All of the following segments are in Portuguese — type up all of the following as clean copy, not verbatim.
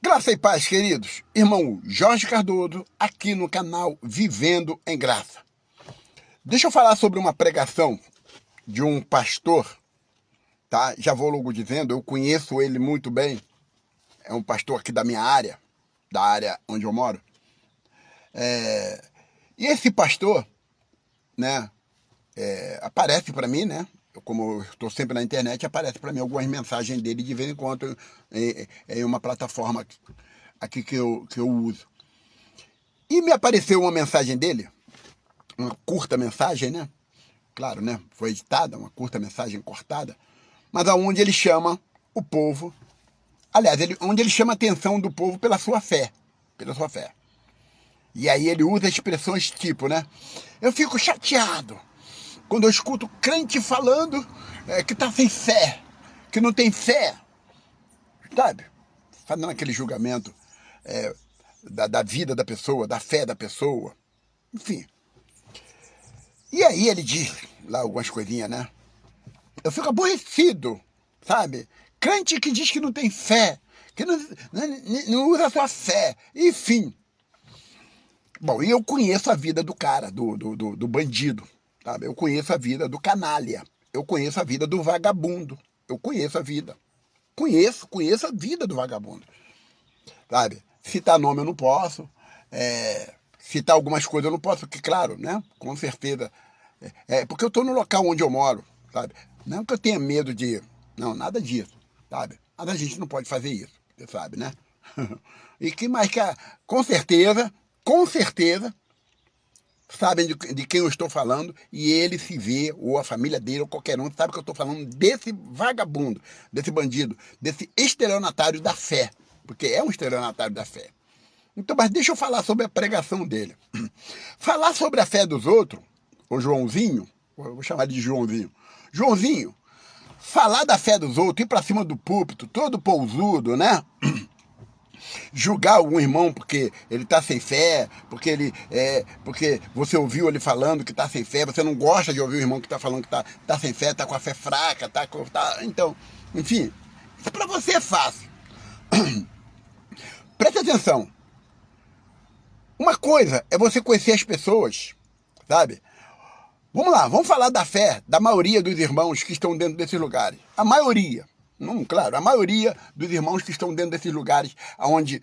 Graça e paz, queridos. Irmão Jorge Cardoso, aqui no canal Vivendo em Graça. Deixa eu falar sobre uma pregação de um pastor, tá? Já vou logo dizendo, eu conheço ele muito bem. É um pastor aqui da minha área, da área onde eu moro. E esse pastor, né, aparece para mim, né? Como eu estou sempre na internet, aparece para mim algumas mensagens dele de vez em quando em uma plataforma aqui que eu uso. E me apareceu uma mensagem dele, uma curta mensagem, né? Claro, né? Foi editada, uma curta mensagem cortada, mas aonde ele chama o povo, aliás, onde ele chama a atenção do povo pela sua fé, pela sua fé. E aí ele usa expressões tipo, né? Eu fico chateado quando eu escuto crente falando que tá sem fé, que não tem fé, sabe? Fazendo aquele julgamento da vida da pessoa, da fé da pessoa, enfim. E aí ele diz lá algumas coisinhas, né? Eu fico aborrecido, sabe? Crente que diz que não tem fé, que não usa a sua fé, enfim. Bom, e eu conheço a vida do cara, do bandido, sabe? Eu conheço a vida do canalha, eu conheço a vida do vagabundo, eu conheço a vida. Conheço a vida do vagabundo, sabe? Citar nome eu não posso, citar algumas coisas eu não posso, porque claro, né? Com certeza, porque eu estou no local onde eu moro, sabe? Não que eu tenha medo de... Não, nada disso, sabe? Mas a gente não pode fazer isso, você sabe, né? E que mais que... Com certeza, sabem de quem eu estou falando, e ele se vê, ou a família dele, ou qualquer um, sabe que eu estou falando desse vagabundo, desse bandido, desse estelionatário da fé, porque é um estelionatário da fé. Então, mas deixa eu falar sobre a pregação dele. Falar sobre a fé dos outros, o Joãozinho, eu vou chamar ele de Joãozinho. Joãozinho, falar da fé dos outros, ir para cima do púlpito, todo pousudo, né? Julgar algum irmão porque ele está sem fé, porque você ouviu ele falando que está sem fé, você não gosta de ouvir o irmão que está falando que tá sem fé, está com a fé fraca, então, enfim, isso para você é fácil. Preste atenção. Uma coisa é você conhecer as pessoas, sabe? Vamos lá, vamos falar da fé da maioria dos irmãos que estão dentro desses lugares. A maioria. Não, claro, a maioria dos irmãos que estão dentro desses lugares onde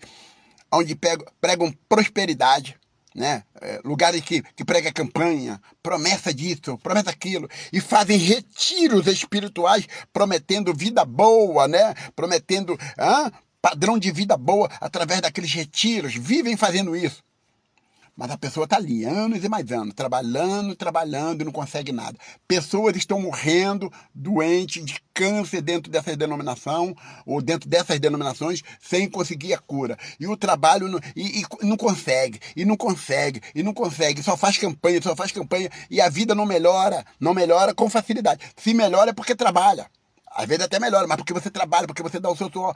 pregam prosperidade, né? Lugares que pregam campanha, promessa disso, promessa aquilo, e fazem retiros espirituais prometendo vida boa, né? Prometendo padrão de vida boa através daqueles retiros, vivem fazendo isso. Mas a pessoa está ali, anos e mais anos, trabalhando e não consegue nada. Pessoas estão morrendo doentes de câncer dentro dessas denominações, ou dentro dessas denominações, sem conseguir a cura. E o trabalho não consegue, só faz campanha, e a vida não melhora com facilidade. Se melhora é porque trabalha. Às vezes até melhora, mas porque você trabalha, porque você dá o seu suor.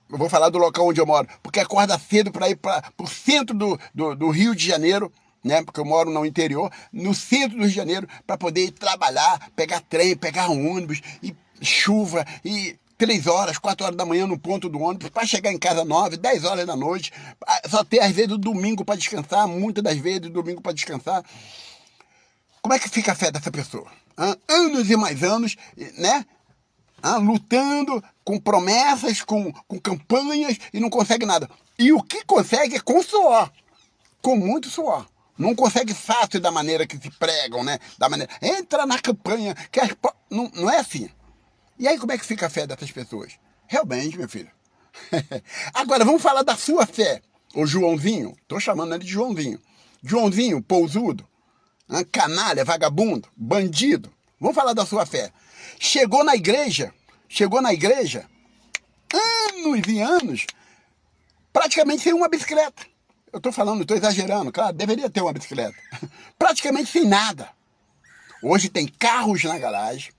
Eu vou falar do local onde eu moro, porque acorda cedo para ir para o centro do Rio de Janeiro, né? Porque eu moro no interior, no centro do Rio de Janeiro, para poder ir trabalhar, pegar trem, pegar um ônibus, e chuva, e 3 horas, 4 horas da manhã no ponto do ônibus, para chegar em casa 9, 10 horas da noite, só ter às vezes o domingo para descansar, muitas das vezes o domingo para descansar. Como é que fica a fé dessa pessoa? Anos e mais anos, né? Lutando com promessas, com campanhas, e não consegue nada. E o que consegue é com suor, com muito suor. Não consegue fácil da maneira que se pregam, né? Entra na campanha, não é assim. E aí como é que fica a fé dessas pessoas? Realmente, meu filho. Agora, vamos falar da sua fé. O Joãozinho, estou chamando ele de Joãozinho. Joãozinho, pousudo, canalha, vagabundo, bandido. Vamos falar da sua fé. Chegou na igreja, anos e anos, praticamente sem uma bicicleta. Eu estou exagerando, claro, deveria ter uma bicicleta. Praticamente sem nada. Hoje tem carros na garagem,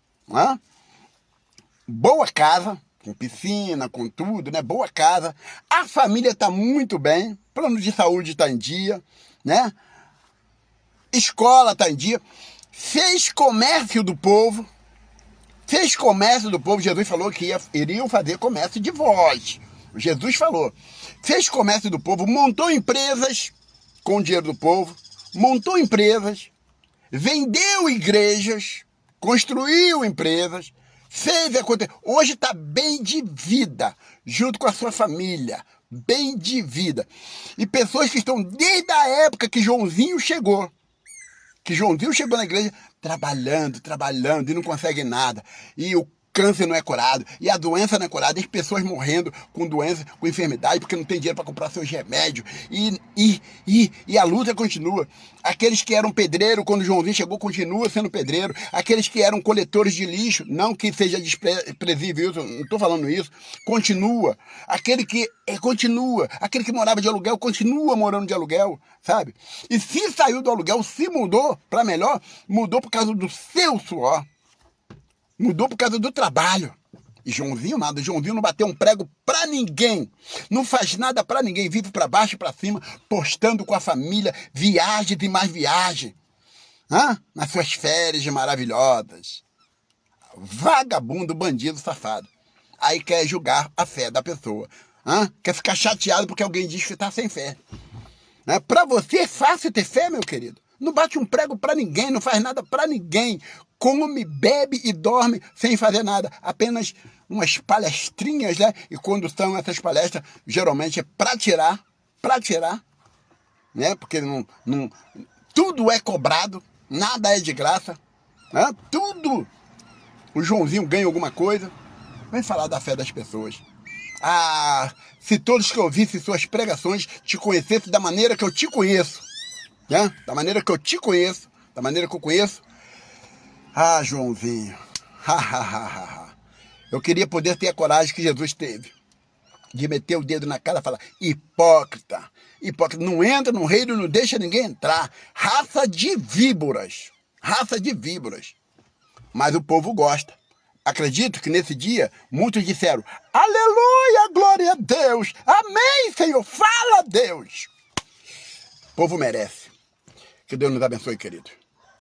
boa casa, com piscina, com tudo, né? Boa casa. A família está muito bem, plano de saúde está em dia, né? Escola está em dia. Fez comércio do povo. Jesus falou que iriam fazer comércio de voz. Jesus falou, fez comércio do povo, montou empresas com o dinheiro do povo, montou empresas, vendeu igrejas, construiu empresas, fez acontecer. Hoje está bem de vida, junto com a sua família, bem de vida. E pessoas que estão desde a época que Joãozinho chegou na igreja, trabalhando, e não consegue nada. E o câncer não é curado, e a doença não é curada, e as pessoas morrendo com doença, com enfermidade, porque não tem dinheiro para comprar seus remédios, e a luta continua. Aqueles que eram pedreiro, quando Joãozinho chegou, continua sendo pedreiro. Aqueles que eram coletores de lixo, não que seja desprezível isso, não estou falando isso, continua. Aquele que morava de aluguel, continua morando de aluguel, sabe? E se saiu do aluguel, se mudou para melhor, mudou por causa do seu suor. Mudou por causa do trabalho. E Joãozinho nada. Joãozinho não bateu um prego pra ninguém. Não faz nada pra ninguém. Vive pra baixo e pra cima, postando com a família, viagens e mais viagem. Nas suas férias maravilhosas. Vagabundo, bandido, safado. Aí quer julgar a fé da pessoa. Quer ficar chateado porque alguém diz que está sem fé. Pra você é fácil ter fé, meu querido. Não bate um prego pra ninguém, não faz nada pra ninguém. Come, bebe e dorme sem fazer nada. Apenas umas palestrinhas, né? E quando são essas palestras, geralmente é para tirar, né? Porque tudo é cobrado, nada é de graça, né? Tudo. O Joãozinho ganha alguma coisa. Vem falar da fé das pessoas. Se todos que ouvissem suas pregações te conhecessem da maneira que eu te conheço, né? Da maneira que eu te conheço, da maneira que eu conheço. Joãozinho, eu queria poder ter a coragem que Jesus teve, de meter o dedo na cara e falar, hipócrita, não entra no reino, não deixa ninguém entrar, raça de víboras, mas o povo gosta. Acredito que nesse dia, muitos disseram, aleluia, glória a Deus, amém, Senhor, fala Deus. O povo merece. Que Deus nos abençoe, querido.